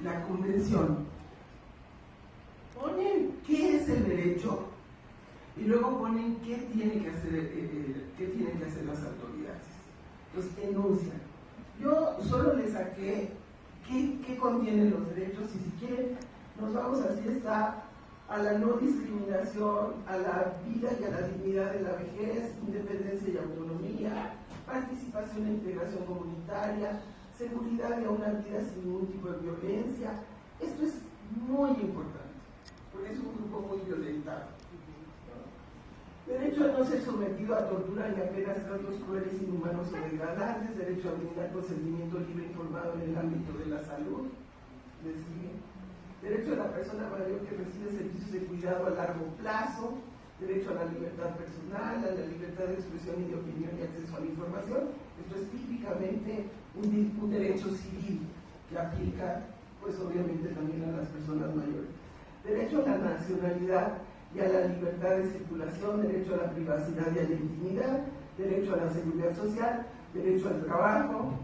la Convención ponen qué es el derecho y luego ponen qué tienen que hacer las autoridades. Los enuncian. Yo solo les saqué qué contienen los derechos, y si quieren nos vamos así está a la no discriminación, a la vida y a la dignidad de la vejez, independencia y autonomía, participación e integración comunitaria, seguridad de una vida sin ningún tipo de violencia. Esto es muy importante, porque es un grupo muy violentado. Derecho a no ser sometido a tortura ni a penas, tratos crueles, inhumanos o degradantes. Derecho a brindar consentimiento libre e informado en el ámbito de la salud. ¿Le sigue? Derecho a la persona mayor que recibe servicios de cuidado a largo plazo. Derecho a la libertad personal, a la libertad de expresión y de opinión y acceso a la información. Esto es típicamente un derecho civil que aplica, pues obviamente también a las personas mayores. Derecho a la nacionalidad y a la libertad de circulación, derecho a la privacidad y a la intimidad, derecho a la seguridad social, derecho al trabajo,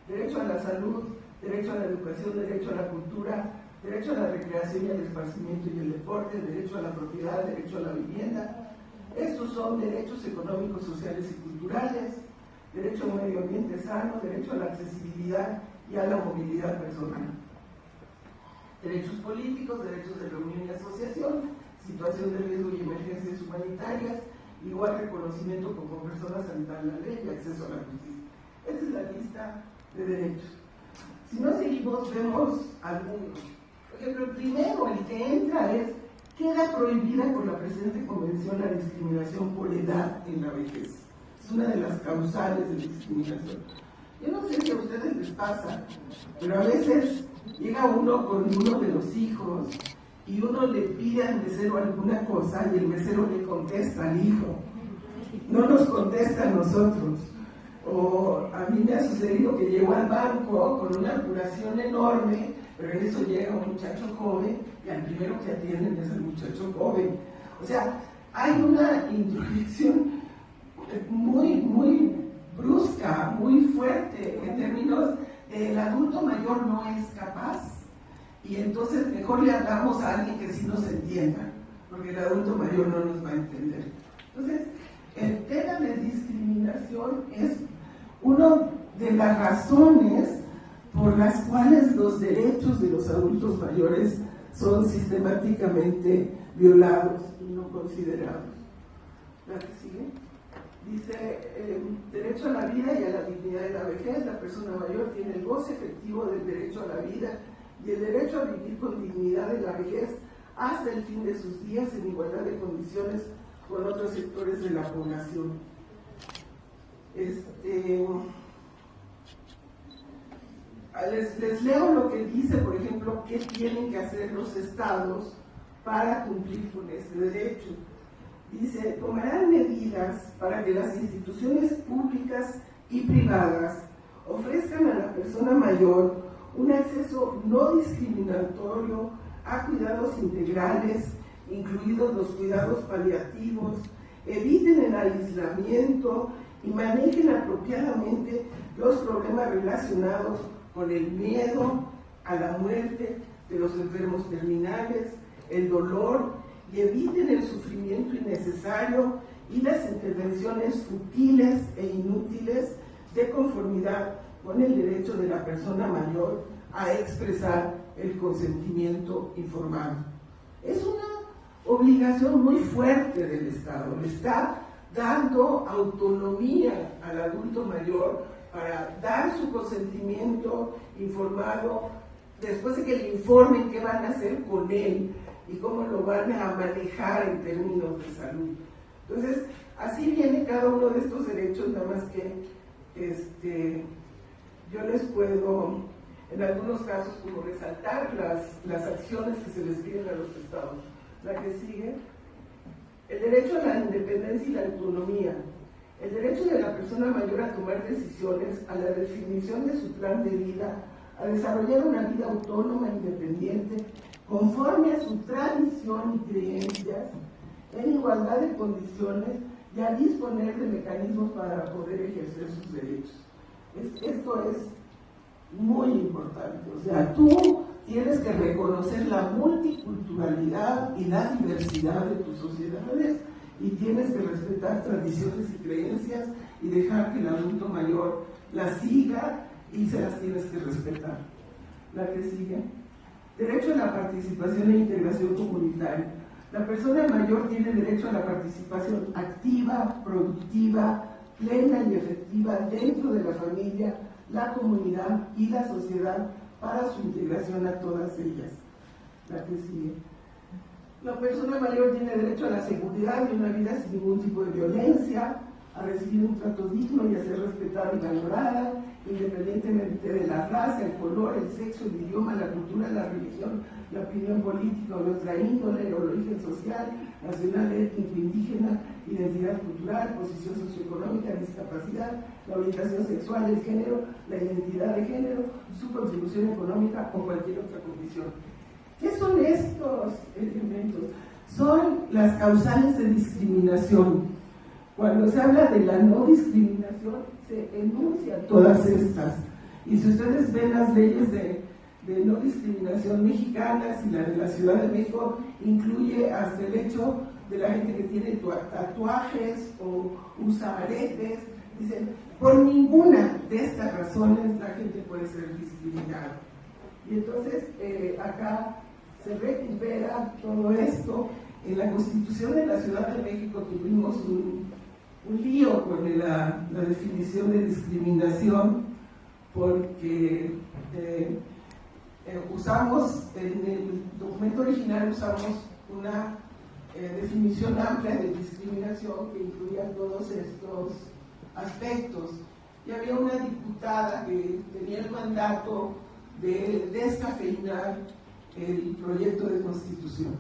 derecho a la salud, derecho a la educación, derecho a la cultura, derecho a la recreación y al esparcimiento y el deporte, derecho a la propiedad, derecho a la vivienda. Estos son derechos económicos, sociales y culturales, derecho a un medio ambiente sano, derecho a la accesibilidad y a la movilidad personal. Derechos políticos, derechos de reunión y asociación, situación de riesgo y emergencias humanitarias, igual reconocimiento como personas ante la ley y acceso a la justicia. Esta es la lista de derechos. Si no seguimos, vemos algunos. Por ejemplo, el primero, el que entra es: queda prohibida por la presente convención la discriminación por edad en la vejez. Es una de las causales de discriminación. Yo no sé si a ustedes les pasa, pero a veces llega uno con uno de los hijos y uno le pide al mesero alguna cosa y el mesero le contesta al hijo, no nos contesta a nosotros. O a mí me ha sucedido que llego al banco con una apuración enorme, pero en eso llega un muchacho joven y al primero que atienden es el muchacho joven. O sea, hay una introducción muy brusca, muy fuerte en términos de el adulto mayor no es capaz. Y entonces mejor le hablamos a alguien que sí nos entienda, porque el adulto mayor no nos va a entender. Entonces, el tema de discriminación es una de las razones por las cuales los derechos de los adultos mayores son sistemáticamente violados y no considerados. ¿La que sigue? Dice, derecho a la vida y a la dignidad de la vejez. La persona mayor tiene el goce efectivo del derecho a la vida y el derecho a vivir con dignidad en la vejez hasta el fin de sus días en igualdad de condiciones con otros sectores de la población. Les leo lo que dice, por ejemplo, qué tienen que hacer los estados para cumplir con este derecho. Dice, tomarán medidas para que las instituciones públicas y privadas ofrezcan a la persona mayor un acceso no discriminatorio a cuidados integrales, incluidos los cuidados paliativos, eviten el aislamiento y manejen apropiadamente los problemas relacionados con el miedo a la muerte de los enfermos terminales, el dolor, y eviten el sufrimiento innecesario y las intervenciones futiles e inútiles de conformidad con el derecho de la persona mayor a expresar el consentimiento informado. Es una obligación muy fuerte del Estado. Le está dando autonomía al adulto mayor para dar su consentimiento informado después de que le informen qué van a hacer con él y cómo lo van a manejar en términos de salud. Entonces, así viene cada uno de estos derechos, nada más que yo les puedo, en algunos casos, como resaltar las acciones que se les piden a los estados. La que sigue, el derecho a la independencia y la autonomía, el derecho de la persona mayor a tomar decisiones, a la definición de su plan de vida, a desarrollar una vida autónoma e independiente, conforme a su tradición y creencias, en igualdad de condiciones y a disponer de mecanismos para poder ejercer sus derechos. Esto es muy importante. O sea, tú tienes que reconocer la multiculturalidad y la diversidad de tus sociedades y tienes que respetar tradiciones y creencias y dejar que el adulto mayor las siga y se las tienes que respetar. La que sigue. Derecho a la participación e integración comunitaria. La persona mayor tiene derecho a la participación activa, productiva, plena y efectiva dentro de la familia, la comunidad y la sociedad para su integración a todas ellas. La que sigue. La persona mayor tiene derecho a la seguridad de una vida sin ningún tipo de violencia, a recibir un trato digno y a ser respetada y valorada, independientemente de la raza, el color, el sexo, el idioma, la cultura, la religión, la opinión política o nuestra índole, el origen social, nacional, étnico, indígena, identidad cultural, posición socioeconómica, discapacidad, la orientación sexual, el género, la identidad de género, su contribución económica o cualquier otra condición. ¿Qué son estos elementos? Son las causales de discriminación. Cuando se habla de la no discriminación, se enuncian todas estas. Y si ustedes ven las leyes de no discriminación mexicanas y la de la Ciudad de México, incluye hasta el hecho de la gente que tiene tatuajes o usa aretes. Dicen, por ninguna de estas razones la gente puede ser discriminada. Y entonces acá se recupera todo esto. En la Constitución de la Ciudad de México tuvimos un lío con la definición de discriminación, porque usamos, en el documento original usamos una definición amplia de discriminación que incluía todos estos aspectos. Y había una diputada que tenía el mandato de descafeinar el proyecto de Constitución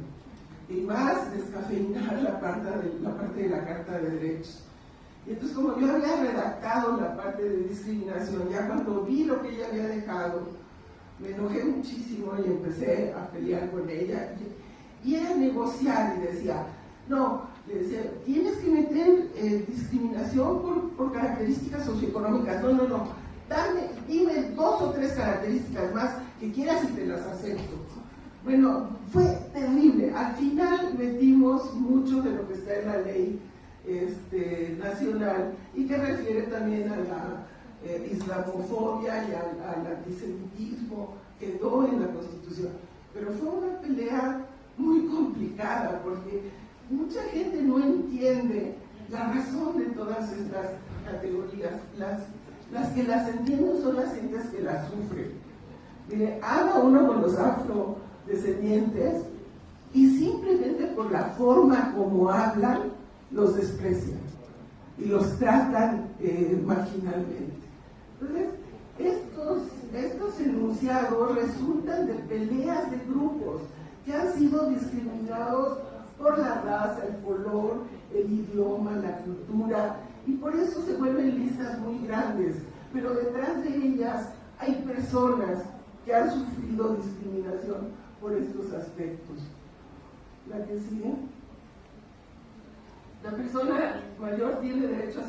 y más descafeinar la parte de la Carta de Derechos. Y entonces, como yo había redactado la parte de discriminación, ya cuando vi lo que ella había dejado, me enojé muchísimo y empecé a pelear con ella. Y era negociar y decía, no, le decía, tienes que meter discriminación por características socioeconómicas. No, dime 2 o 3 características más que quieras y te las acepto. Bueno, fue terrible. Al final metimos mucho de lo que está en la ley nacional y que refiere también a la islamofobia y al antisemitismo, quedó en la Constitución. Pero fue una pelea muy complicada porque mucha gente no entiende la razón de todas estas categorías. Las que las entienden son las gentes que las sufren. Habla uno con los afrodescendientes y simplemente por la forma como hablan los desprecian y los tratan marginalmente. Entonces, estos enunciados resultan de peleas de grupos que han sido discriminados por la raza, el color, el idioma, la cultura, y por eso se vuelven listas muy grandes, pero detrás de ellas hay personas que han sufrido discriminación por estos aspectos. La que sigue. La persona mayor tiene derecho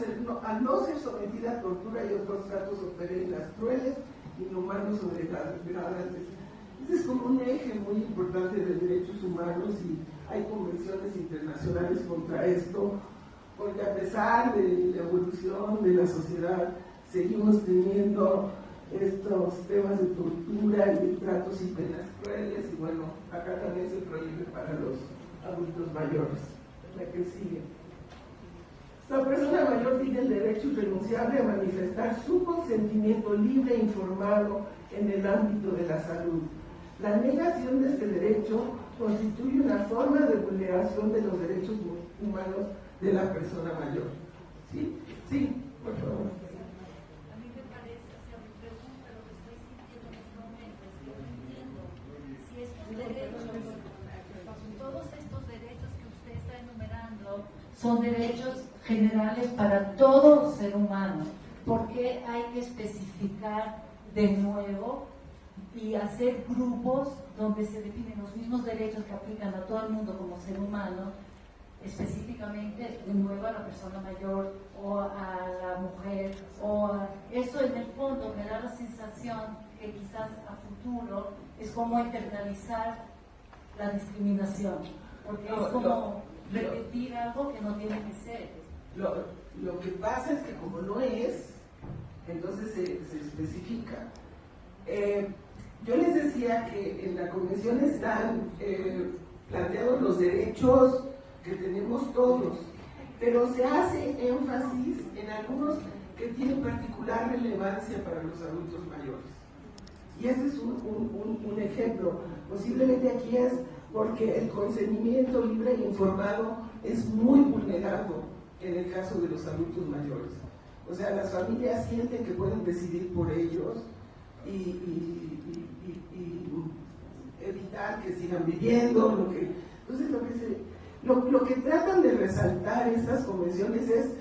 a no ser sometida a tortura y otros tratos o perenas crueles, inhumanos o degradantes. Este es como un eje muy importante de derechos humanos y hay convenciones internacionales contra esto, porque a pesar de la evolución de la sociedad, seguimos teniendo estos temas de tortura y de tratos y penas crueles, y bueno, acá también se prohíbe para los adultos mayores. La que sigue. La persona mayor tiene el derecho irrenunciable a manifestar su consentimiento libre e informado en el ámbito de la salud. La negación de este derecho constituye una forma de vulneración de los derechos humanos de la persona mayor. ¿Sí? Sí, por favor. A mí me parece, o sea, mi pregunta, lo que estoy sintiendo en este momento es que yo no entiendo si estos derechos, todos estos derechos que usted está enumerando, son derechos generales para todo ser humano. ¿Por qué hay que especificar de nuevo y hacer grupos donde se definen los mismos derechos que aplican a todo el mundo como ser humano, específicamente de nuevo a la persona mayor o a la mujer? Eso en el fondo me da la sensación que quizás a futuro es como internalizar la discriminación, porque es como repetir algo que no tiene que ser. Lo que pasa es que como no es, entonces se especifica. Yo les decía que en la convención están planteados los derechos que tenemos todos, pero se hace énfasis en algunos que tienen particular relevancia para los adultos mayores. Y este es un ejemplo. Posiblemente aquí es porque el consentimiento libre e informado es muy vulnerado en el caso de los adultos mayores. O sea, las familias sienten que pueden decidir por ellos y evitar que sigan viviendo. Entonces, lo que tratan de resaltar estas convenciones es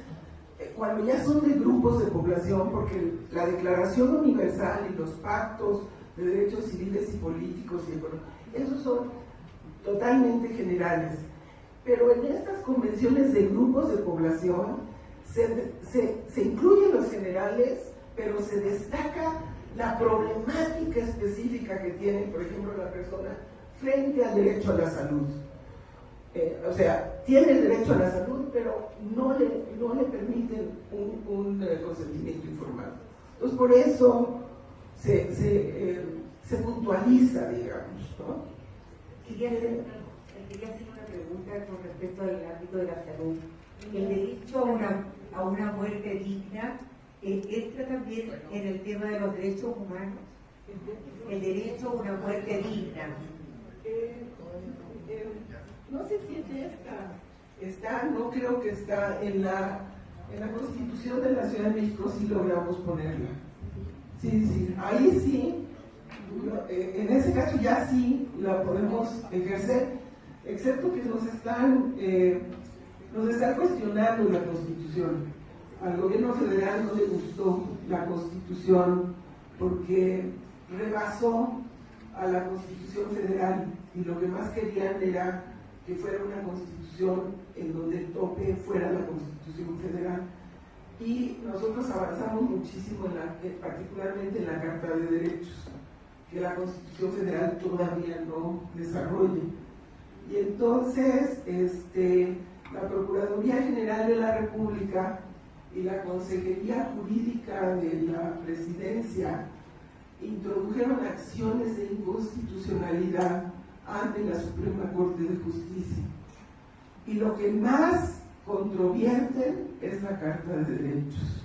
cuando ya son de grupos de población, porque la Declaración Universal y los pactos de derechos civiles y políticos, esos son totalmente generales. Pero en estas convenciones de grupos de población se incluyen los generales, pero se destaca la problemática específica que tiene, por ejemplo, la persona frente al derecho a la salud. O sea, tiene el derecho a la salud, pero no le permiten un consentimiento informado. Entonces, por eso se puntualiza, digamos, ¿no? Quería hacer una pregunta con respecto al ámbito de la salud. El derecho a una muerte digna entra también en el tema de los derechos humanos. El derecho a una muerte digna. No sé si no creo que está en la Constitución de la Ciudad de México, sí logramos ponerla. Sí, ahí sí, en ese caso ya sí la podemos ejercer, excepto que nos están cuestionando la Constitución. Al gobierno federal no le gustó la Constitución porque rebasó a la Constitución federal y lo que más querían era que fuera una Constitución en donde el tope fuera la Constitución federal. Y nosotros avanzamos muchísimo, particularmente en la Carta de Derechos, que la Constitución federal todavía no desarrolla. Y entonces la Procuraduría General de la República y la Consejería Jurídica de la Presidencia introdujeron acciones de inconstitucionalidad ante la Suprema Corte de Justicia. Y lo que más controvierten es la Carta de Derechos.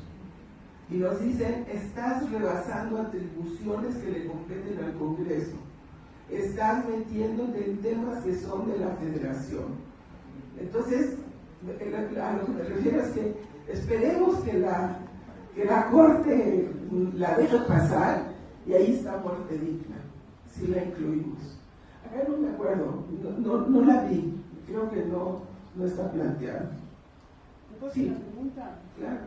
Y nos dicen, estás rebasando atribuciones que le competen al Congreso. Estás metiéndote en temas que son de la Federación. Entonces, a lo que me refiero es que esperemos que la Corte la deje pasar y ahí está muerte digna, si la incluimos. Acá no me acuerdo, no la vi, creo que no está planteada. ¿Puedo hacer Sí. una pregunta? Claro.